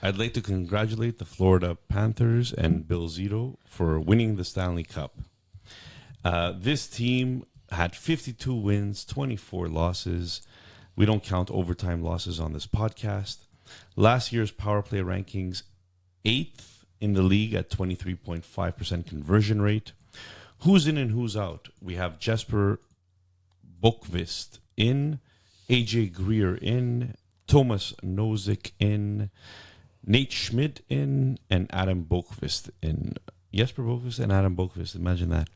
I'd like to congratulate the Florida Panthers and Bill Zito for winning the Stanley Cup. This team had 52 wins, 24 losses. We don't count overtime losses on this podcast. Last year's power play rankings, 8th in the league at 23.5% conversion rate. Who's in and who's out? We have Jesper Bokvist in, AJ Greer in, Thomas Nozick in, Nate Schmidt in, and Adam Bokvist in. Jesper Bokvist and Adam Bokvist. Imagine that.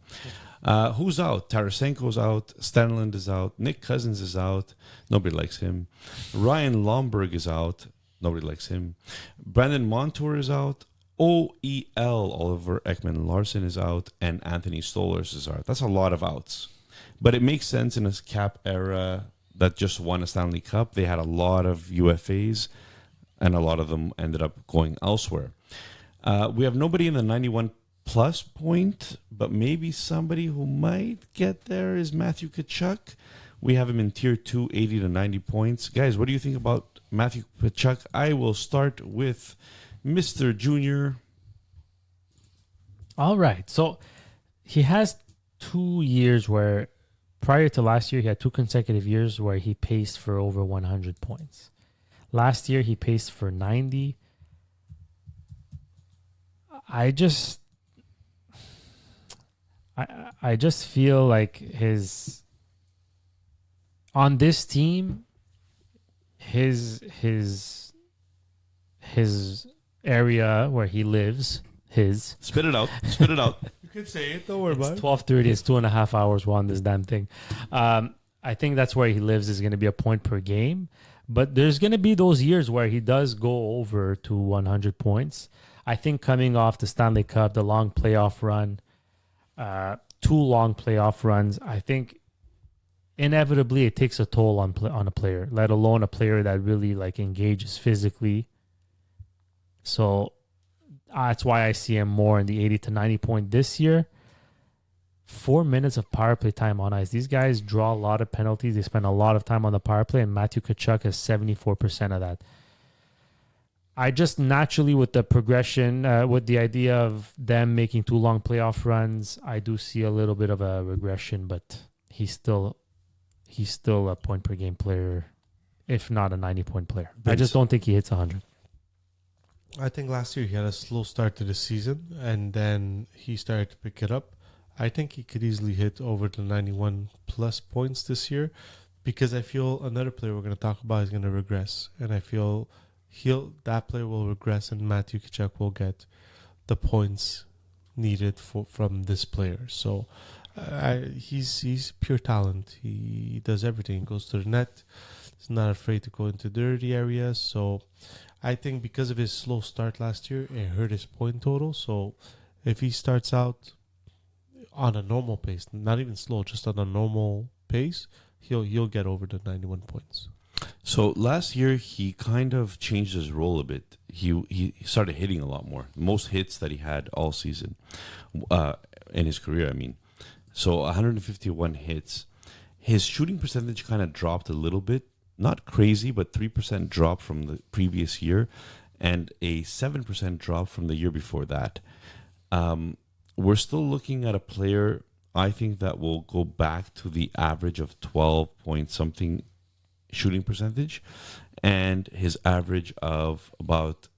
Who's out? Tarasenko's out. Stanlund is out. Nick Cousins is out. Nobody likes him. Ryan Lomberg is out. Nobody likes him. Brandon Montour is out. OEL, Oliver Ekman Larson, is out. And Anthony Stolarz is out. That's a lot of outs. But it makes sense in a cap era that just won a Stanley Cup. They had a lot of UFAs, and a lot of them ended up going elsewhere. We have nobody in the 91 plus point, but maybe somebody who might get there is Matthew Tkachuk. We have him in tier 2, 80 to 90 points. Guys, what do you think about Matthew Tkachuk? I will start with Mr. Junior. All right. So he has 2 years where, prior to last year, he had 2 consecutive years where he paced for over 100 points. Last year, he paced for 90. I just feel like his on this team, his area where he lives, spit it out. You could say it. Don't worry about it. 12:30. It's 2.5 hours. We're on this damn thing. I think that's where he lives is going to be a point per game. But there's going to be those years where he does go over to 100 points. I think coming off the Stanley Cup, the long playoff run, 2 long playoff runs, I think inevitably it takes a toll on a player, let alone a player that really like engages physically. So that's why I see him more in the 80 to 90 point this year. 4 minutes of power play time on ice. These guys draw a lot of penalties. They spend a lot of time on the power play, and Matthew Tkachuk has 74% of that. I just naturally, with the progression, with the idea of them making 2 long playoff runs, I do see a little bit of a regression, but he's still a point per game player, if not a 90-point player. I just don't think he hits 100. I think last year he had a slow start to the season, and then he started to pick it up. I think he could easily hit over the 91 plus points this year, because I feel another player we're going to talk about is going to regress, and I feel that player will regress, and Matthew Tkachuk will get the points needed from this player. So he's pure talent. He does everything. He goes to the net. He's not afraid to go into dirty areas. So I think because of his slow start last year, it hurt his point total. So if he starts out on a normal pace, not even slow, just on a normal pace, he'll get over the 91 points. So last year, he kind of changed his role a bit. He started hitting a lot more. Most hits that he had all season in his career, I mean. So 151 hits. His shooting percentage kind of dropped a little bit. Not crazy, but 3% drop from the previous year and a 7% drop from the year before that. We're still looking at a player, I think, that will go back to the average of 12 point something shooting percentage and his average of about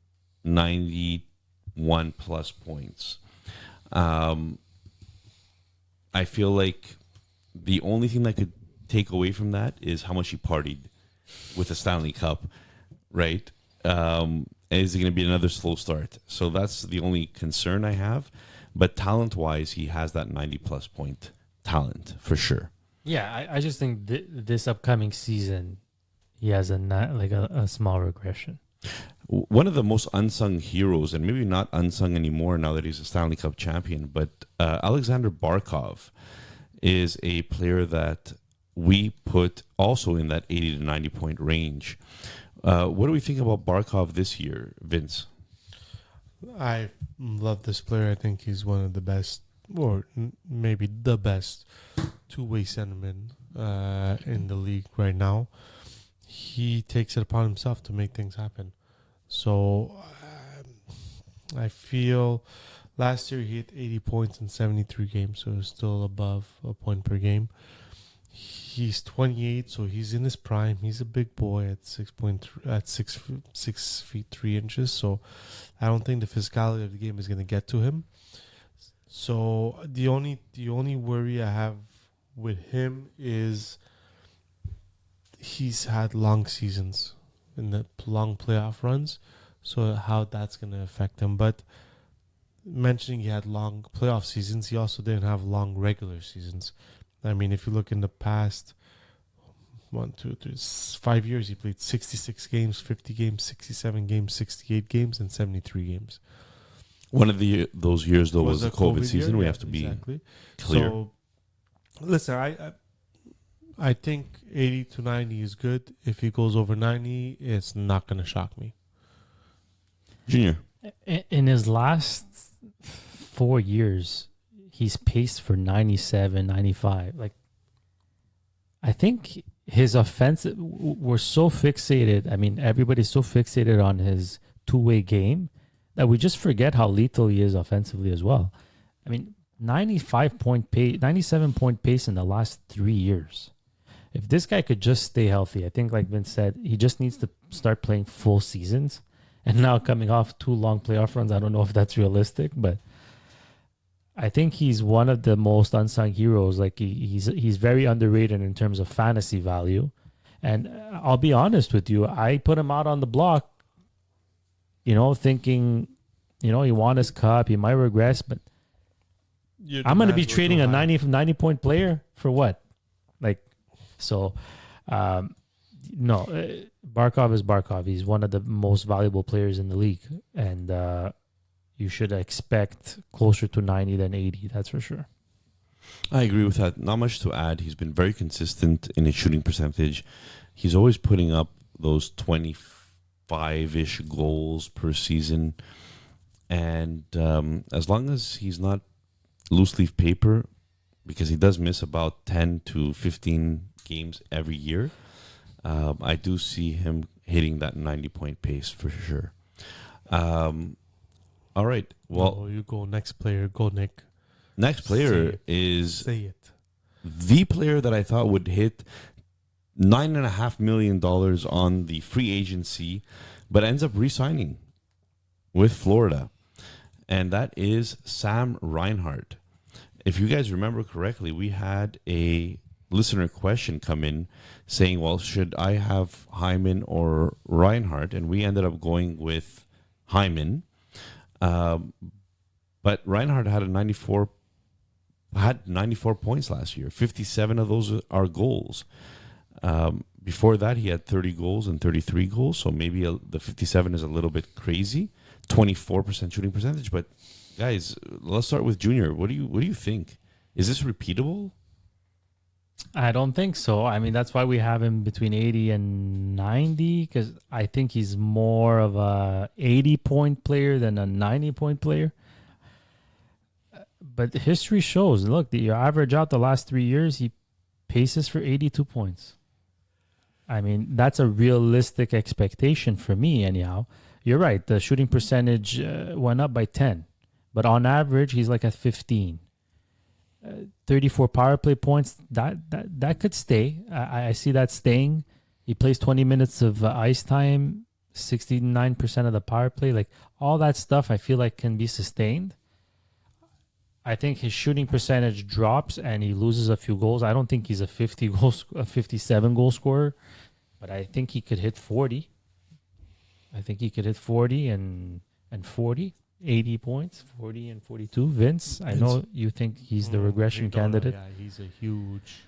91 plus points. I feel like the only thing that could take away from that is how much he partied with the Stanley Cup, right? Is it going to be another slow start? So that's the only concern I have. But talent-wise, he has that 90-plus point talent for sure. Yeah, I just think this upcoming season, he has a small regression. One of the most unsung heroes, and maybe not unsung anymore now that he's a Stanley Cup champion, but Alexander Barkov is a player that we put also in that 80 to 90 point range. What do we think about Barkov this year, Vince? I love this player. I think he's one of the best, or maybe the best, two-way centerman in the league right now. He takes it upon himself to make things happen. So I feel last year he hit 80 points in 73 games, so it's still above a point per game. He's 28, so he's in his prime. He's a big boy at 6'6" So I don't think the physicality of the game is going to get to him. So the only worry I have with him is he's had long seasons in the long playoff runs. So how that's going to affect him. But mentioning he had long playoff seasons, he also didn't have long regular seasons. I mean, if you look in the past 5 years, he played 66 games, 50 games, 67 games, 68 games, and 73 games. One of those years, though, was the COVID season. Year? We Yeah, have to be exactly. clear. So, listen, I think 80 to 90 is good. If he goes over 90, it's not going to shock me. Junior. In his last 4 years, he's paced for 97, 95. Like, I think his offense, we're so fixated. I mean, everybody's so fixated on his two-way game that we just forget how lethal he is offensively as well. I mean, 97 point pace in the last 3 years. If this guy could just stay healthy, I think, like Vince said, he just needs to start playing full seasons. And now coming off 2 long playoff runs, I don't know if that's realistic, but I think he's one of the most unsung heroes. Like he's very underrated in terms of fantasy value. And I'll be honest with you, I put him out on the block, thinking, he won his cup, he might regress, but I'm going to be trading a 90 point player for what? No, Barkov is Barkov. He's one of the most valuable players in the league. And you should expect closer to 90 than 80, that's for sure. I agree with that. Not much to add. He's been very consistent in his shooting percentage. He's always putting up those 25-ish goals per season. And as long as he's not loose leaf paper, because he does miss about 10 to 15 games every year, I do see him hitting that 90-point pace for sure. All right. Well, you go next player. Go, Nick. Next player is Say it. the player that I thought would hit $9.5 million on the free agency, but ends up re-signing with Florida. And that is Sam Reinhart. If you guys remember correctly, we had a listener question come in saying, well, should I have Hyman or Reinhart? And we ended up going with Hyman. But Reinhart had 94 points last year. 57 of those are goals. Before that, he had 30 goals and 33 goals. So maybe the 57 is a little bit crazy. 24% shooting percentage. But guys, let's start with Junior. What do you think? Is this repeatable? I don't think so. I mean, that's why we have him between 80 and 90, because I think he's more of a 80-point player than a 90-point player. But history shows, look, you average out the last 3 years, he paces for 82 points. I mean, that's a realistic expectation for me, anyhow. You're right. The shooting percentage went up by 10. But on average, he's like at 15. 34 power play points, that could stay. I see that staying. He plays 20 minutes of ice time, 69% of the power play. Like, all that stuff I feel like can be sustained. I think his shooting percentage drops and he loses a few goals. I don't think he's a 57 goal scorer, but I think he could hit 40. I think he could hit 40 and 40. 80 points, 40 and 42. Vince, I know you think he's the regression candidate. Yeah, he's a huge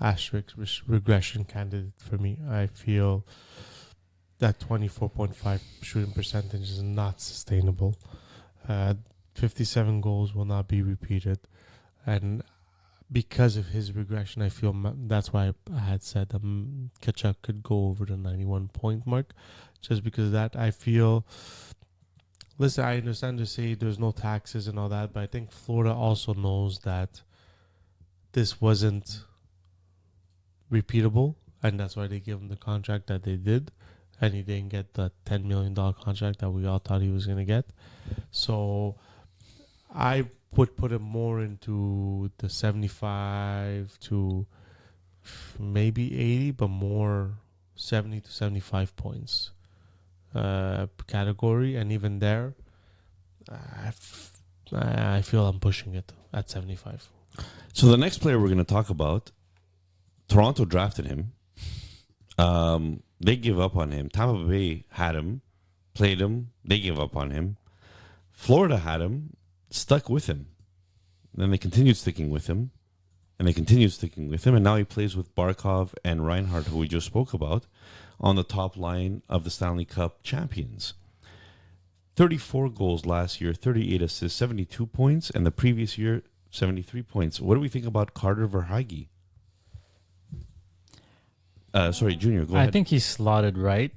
asterisk regression candidate for me. I feel that 24.5 shooting percentage is not sustainable. 57 goals will not be repeated. And because of his regression, I feel that's why I had said Kachuk could go over the 91-point mark. Just because of that, I feel... Listen, I understand to say there's no taxes and all that, but I think Florida also knows that this wasn't repeatable, and that's why they gave him the contract that they did. and he didn't get the $10 million contract that we all thought he was going to get. So I would put him more into the 75 to maybe 80, but more 70 to 75 points category. And even there, I feel I'm pushing it at 75. So the next player we're going to talk about, Toronto drafted him. They give up on him. Tampa Bay had him, played him. They gave up on him. Florida had him, stuck with him. Then they continued sticking with him, and they continued sticking with him. And now he plays with Barkov and Reinhardt, who we just spoke about, on the top line of the Stanley Cup champions. 34 goals last year, 38 assists, 72 points, and the previous year, 73 points. What do we think about Carter Verhaeghe? Sorry, Junior, go ahead. I think he's slotted right.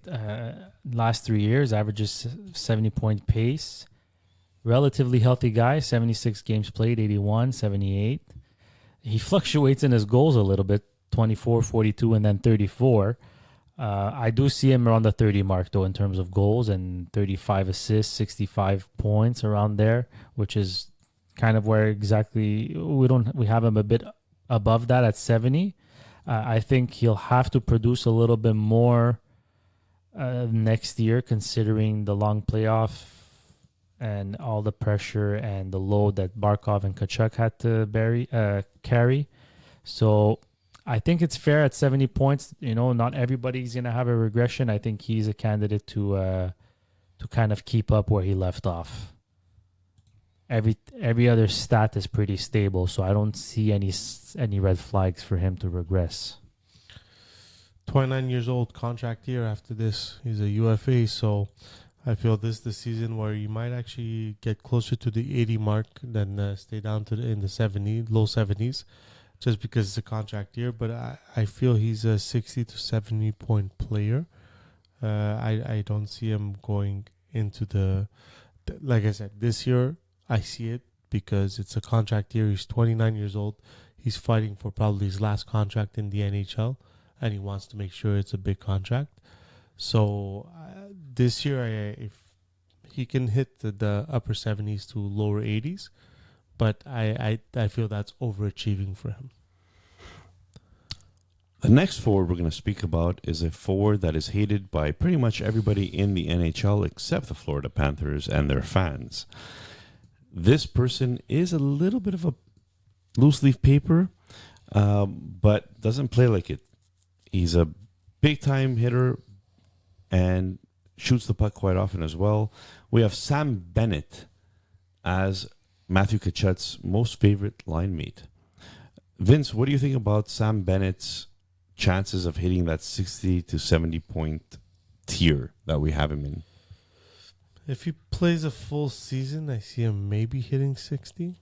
Last 3 years, averages 70-point pace. Relatively healthy guy, 76 games played, 81, 78. He fluctuates in his goals a little bit, 24, 42, and then 34. I do see him around the 30 mark, though, in terms of goals, and 35 assists, 65 points around there, which is kind of where exactly we have him a bit above that at 70. I think he'll have to produce a little bit more next year, considering the long playoff and all the pressure and the load that Barkov and Tkachuk had to carry. So I think it's fair at 70 points. You know, not everybody's going to have a regression. I think he's a candidate to kind of keep up where he left off. Every other stat is pretty stable, so I don't see any red flags for him to regress. 29 years old, contract year after this. He's a UFA, so I feel this is the season where you might actually get closer to the 80 mark than stay down to in the low 70s, just because it's a contract year. But I feel he's a 60 to 70 point player. I don't see him going into like I said, this year I see it because it's a contract year. He's 29 years old. He's fighting for probably his last contract in the NHL, and he wants to make sure it's a big contract. So this year, if he can hit the upper 70s to lower 80s, but I feel that's overachieving for him. The next forward we're going to speak about is a forward that is hated by pretty much everybody in the NHL except the Florida Panthers and their fans. This person is a little bit of a loose leaf paper, but doesn't play like it. He's a big-time hitter and shoots the puck quite often as well. We have Sam Bennett as Matthew Tkachuk's most favorite line mate. Vince, what do you think about Sam Bennett's chances of hitting that 60 to 70 point tier that we have him in? If he plays a full season, I see him maybe hitting 60,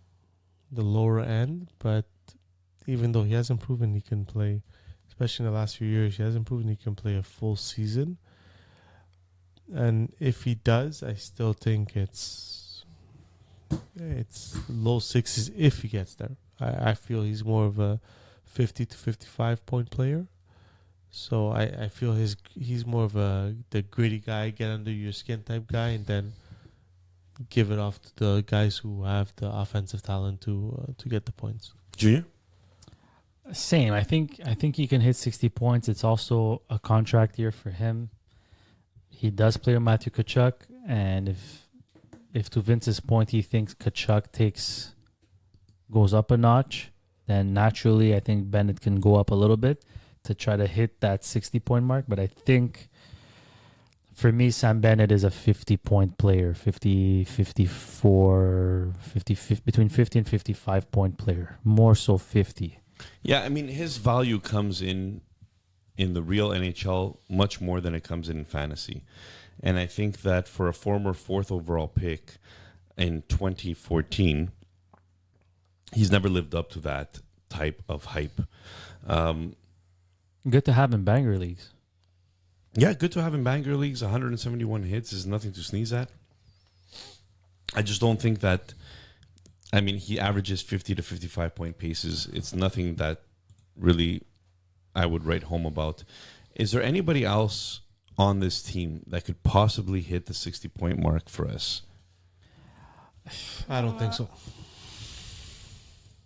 the lower end. But even though he hasn't proven he can play, especially in the last few years, he hasn't proven he can play a full season. And if he does, I still think it's low 60s if he gets there. I feel he's more of a 50 to 55 point player. So I feel he's more of the gritty guy, get under your skin type guy, and then give it off to the guys who have the offensive talent to get the points. Junior? Same. I think he can hit 60 points. It's also a contract year for him. He does play with Matthew Tkachuk, and if to Vince's point he thinks Tkachuk goes up a notch, then naturally I think Bennett can go up a little bit to try to hit that 60-point mark. But I think for me, Sam Bennett is a 50-point player, 50, 54, 50, between 50 and 55-point player, more so 50. Yeah, I mean, his value comes in the real NHL much more than it comes in fantasy. And I think that for a former 4th overall pick in 2014, he's never lived up to that type of hype. Good to have in banger leagues. Yeah, good to have in banger leagues. 171 hits is nothing to sneeze at. I just don't think that... I mean, he averages 50 to 55 point paces. It's nothing that really I would write home about. Is there anybody else on this team that could possibly hit the 60-point mark for us? I don't think so.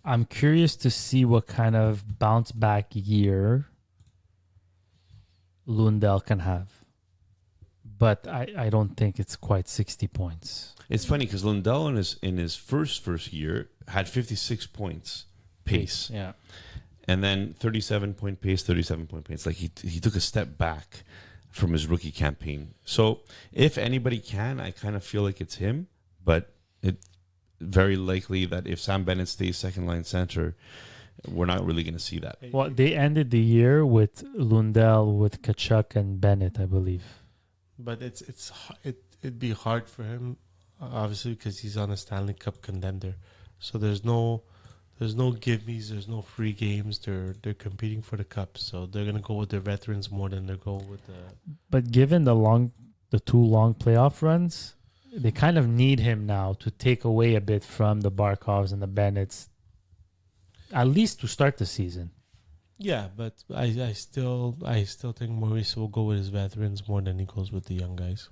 I'm curious to see what kind of bounce back year Lundell can have. But I don't think it's quite 60 points. It's funny because Lundell in his first year had 56 points pace. Yeah. And then 37-point pace, 37-point pace. Like he took a step back from his rookie campaign. So if anybody can, I kind of feel like it's him. But it's very likely that if Sam Bennett stays second line center, we're not really going to see that. Well, they ended the year with Lundell, with Kachuk and Bennett, I believe. But it'd be hard for him, obviously, because he's on a Stanley Cup contender. So there's no give-me's, there's no free games. They're competing for the cup, so they're gonna go with their veterans more than they're going with the. But given the 2 long playoff runs, they kind of need him now to take away a bit from the Barkovs and the Bennetts, at least to start the season. Yeah, but I still think Maurice will go with his veterans more than he goes with the young guys.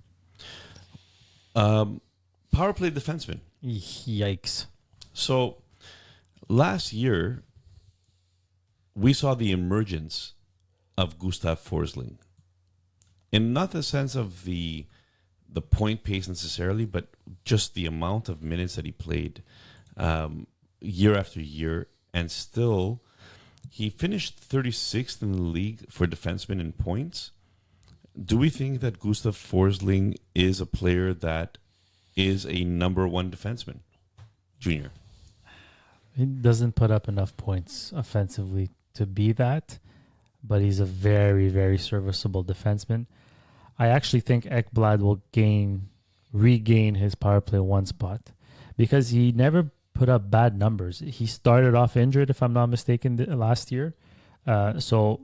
Power play defenseman. Yikes. So last year, we saw the emergence of Gustav Forsling. In not the sense of the point pace necessarily, but just the amount of minutes that he played year after year. And still, he finished 36th in the league for defensemen in points. Do we think that Gustav Forsling is a player that is a number 1 defenseman? Junior. He doesn't put up enough points offensively to be that, but he's a very, very serviceable defenseman. I actually think Ekblad will regain his power play 1 spot because he never put up bad numbers. He started off injured, if I'm not mistaken, last year. So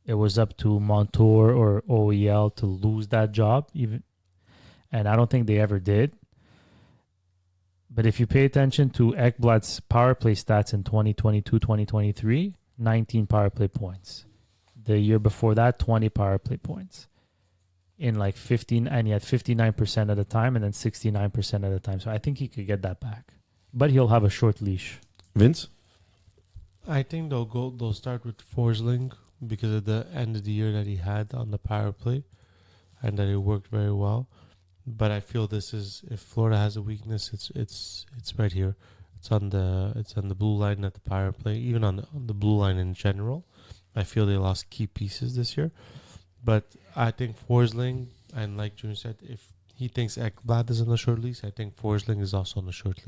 it was up to Montour or OEL to lose that job, and I don't think they ever did. But if you pay attention to Ekblad's power play stats in 2022-2023, 19 power play points. The year before that, 20 power play points. In like 15, and he had 59% at the time and then 69% at the time. So I think he could get that back. But he'll have a short leash. Vince? I think they'll start with Forsling because of the end of the year that he had on the power play and that it worked very well. But I feel this is, if Florida has a weakness, it's right here. It's on the blue line at the power play, even on the blue line in general. I feel they lost key pieces this year. But I think Forsling, and like Junior said, if he thinks Ekblad is on the short leash, I think Forsling is also on the short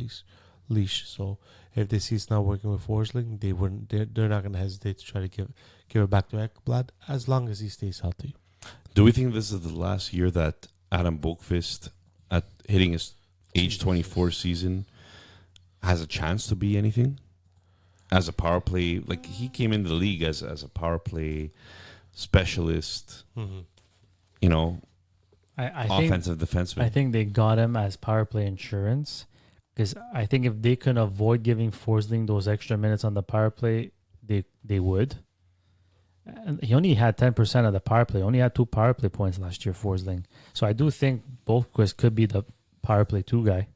leash. So if they see it's not working with Forsling, they're not going to hesitate to try to give it back to Ekblad as long as he stays healthy. Do we think this is the last year that Adam Boqvist, at hitting his age 24 season, has a chance to be anything? As a power play, like he came into the league as a power play specialist, you know, offensive defenseman. I think they got him as power play insurance because I think if they can avoid giving Forsling those extra minutes on the power play, they would. And he only had 10% of the power play. Only had 2 power play points last year, Forsling. So I do think Boqvist could be the power play 2 guy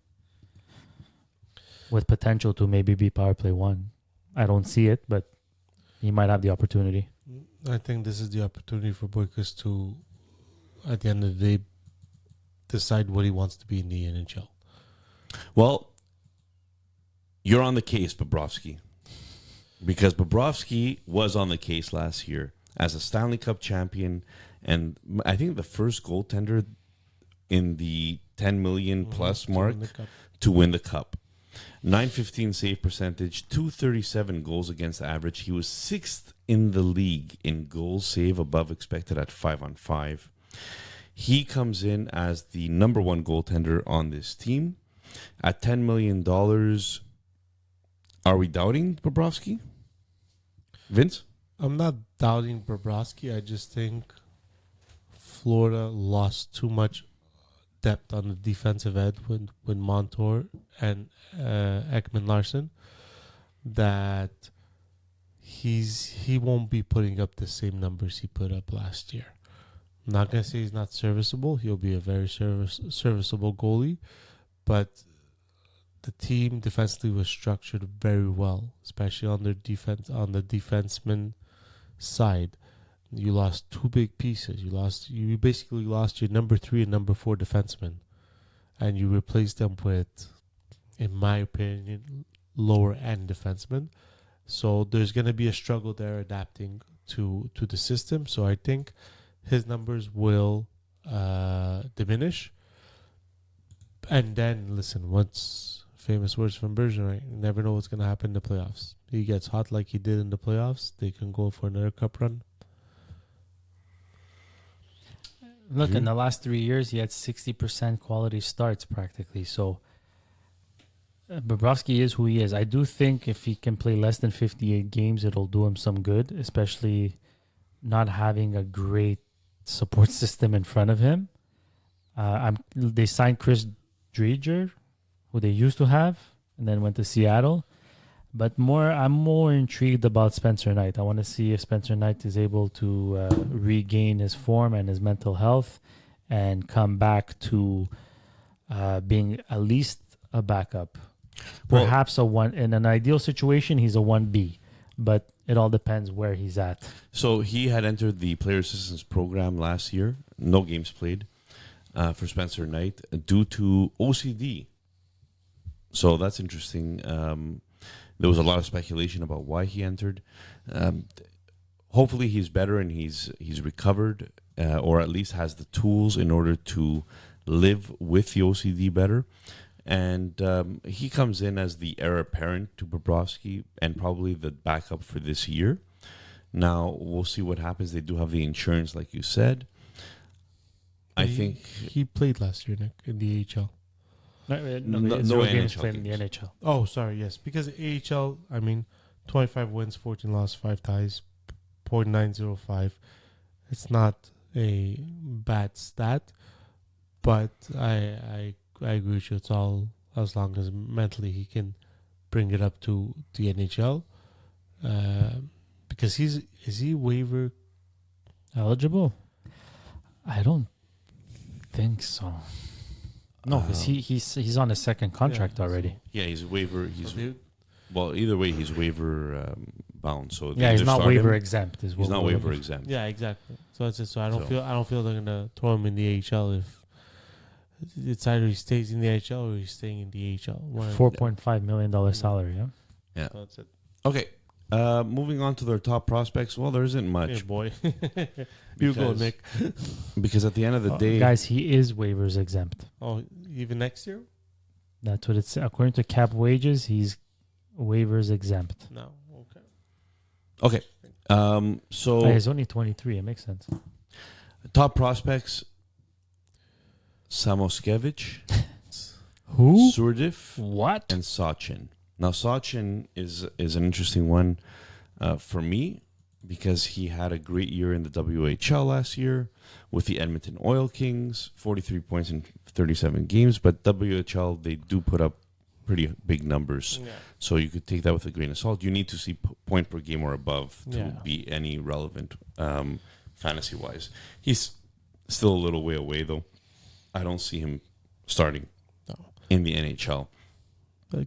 with potential to maybe be power play 1. I don't see it, but he might have the opportunity. I think this is the opportunity for Boqvist to, at the end of the day, decide what he wants to be in the NHL. Well, you're on the case, Bobrovsky. Because Bobrovsky was on the case last year as a Stanley Cup champion, and I think the first goaltender in the 10 million plus mark to win the cup. 915 save percentage, 237 goals against average. He was 6th in the league in goals save above expected at 5-on-5. He comes in as the number 1 goaltender on this team. At $10 million, are we doubting Bobrovsky? Vince? I'm not doubting Bobrovsky. I just think Florida lost too much depth on the defensive end with Montour and Ekman Larson that he won't be putting up the same numbers he put up last year. I'm not gonna say he's not serviceable. He'll be a very serviceable goalie, but the team defensively was structured very well, especially on their defense, on the defenseman side. You lost two big pieces. You basically lost your number 3 and number 4 defenseman, and you replaced them with, in my opinion, lower end defensemen. So there's gonna be a struggle there adapting to the system. So I think his numbers will diminish. And then listen, once famous words from Bergeron, right? You never know what's gonna happen in the playoffs. He gets hot like he did in the playoffs. They can go for another cup run. Look, in the last 3 years, he had 60% quality starts practically. So Bobrovsky is who he is. I do think if he can play less than 58 games, it'll do him some good, especially not having a great support system in front of him. They signed Chris Dreger, who they used to have, and then went to Seattle. But I'm more intrigued about Spencer Knight. I want to see if Spencer Knight is able to regain his form and his mental health and come back to being at least a backup. Perhaps in an ideal situation, he's a 1B, but it all depends where he's at. So he had entered the player assistance program last year. No games played for Spencer Knight due to OCD. So that's interesting. There was a lot of speculation about why he entered. Hopefully he's better and he's recovered, or at least has the tools in order to live with the OCD better. And he comes in as the heir apparent to Bobrovsky and probably the backup for this year. Now, we'll see what happens. They do have the insurance, like you said. I think he played last year, Nick, in the AHL. No NHL played in the games. NHL. Oh, sorry, yes. Because AHL, 25 wins, 14 losses, 5 ties, .905. It's not a bad stat, but I agree with you. It's all as long as mentally he can bring it up to the NHL. Because is he waiver Eligible? I don't think so. No, because he's on a second contract already. Yeah, he's waiver. Either way, he's waiver bound. So they He's either not start waiver him- exempt. He's not waiver exempt. Yeah, exactly. So that's it. So I don't feel they're gonna throw him in the AHL if it's either he stays in the AHL or he's staying in the AHL. $4.5 million salary. Yeah. Yeah. So that's it. Okay. Moving on to their top prospects. Well, there isn't much. Yeah, boy. You go, Because- Nick. Because at the end of the day, Guys, he is waivers exempt. Oh, even next year? That's what it's according to cap wages. He's waivers exempt. No. Okay. okay. So He's only 23. It makes sense. top prospects: Samoskevich, Who? Surdiff, What? and Sachin. Now, Sachin is an interesting one for me because he had a great year in the WHL last year with the Edmonton Oil Kings, 43 points in 37 games. But WHL, they do put up pretty big numbers. Yeah. So you could take that with a grain of salt. You need to see point per game or above to Yeah. be any relevant fantasy-wise. He's still a little way away, though. I don't see him starting No. in the NHL.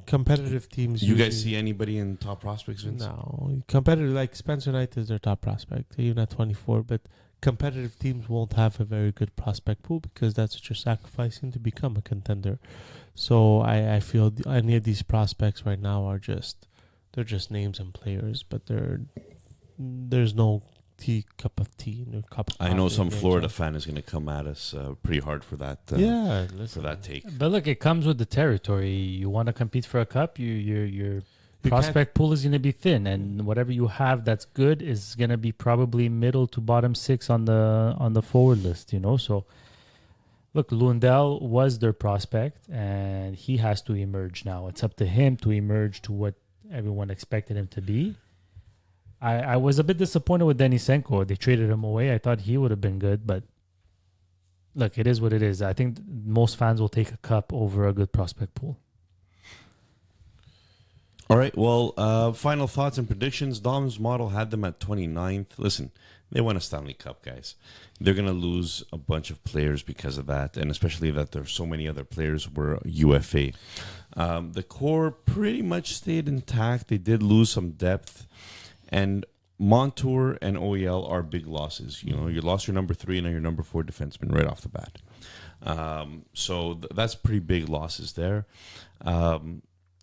Competitive teams. You guys usually- see anybody in top prospects, Vince? No. Competitive, like Spencer Knight is their top prospect, even at 24. But competitive teams won't have a very good prospect pool because that's what you're sacrificing to become a contender. So I feel any of these prospects right now they're just names and players, but there's no cup of tea in their cup of I know coffee some in the Florida NHL. fan is going to come at us pretty hard for that. Yeah, For listen. that take. But look, it comes with the territory. You want to compete for a cup, your You prospect pool is going to be thin, and whatever you have that's good is going to be probably middle to bottom 6 on the forward list. So look, Lundell was their prospect, and he has to emerge now. It's up to him to emerge to what everyone expected him to be. I was a bit disappointed with Denisenko. They traded him away. I thought he would have been good, but look, it is what it is. I think most fans will take a cup over a good prospect pool. All right. Well, final thoughts and predictions. Dom's model had them at 29th. Listen, They won a Stanley Cup, guys. They're going to lose a bunch of players because of that, and especially that there's so many other players were UFA. The core pretty much stayed intact. They did lose some depth, and Montour and OEL are big losses. You know, you lost your number 3 and your number 4 defenseman right off the bat. So that's pretty big losses there.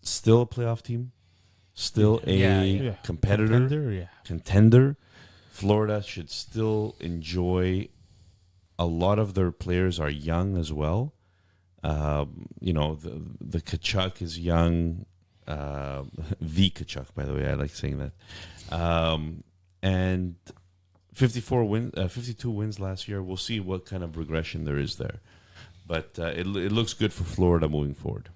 Still a playoff team. Still a competitor. Contender. Florida should still enjoy. A lot of their players are young as well. You know, the Kachuk is young. The Kachuk, by the way, I like saying that. And 52 wins last year. We'll see what kind of regression there is there. But it looks good for Florida moving forward.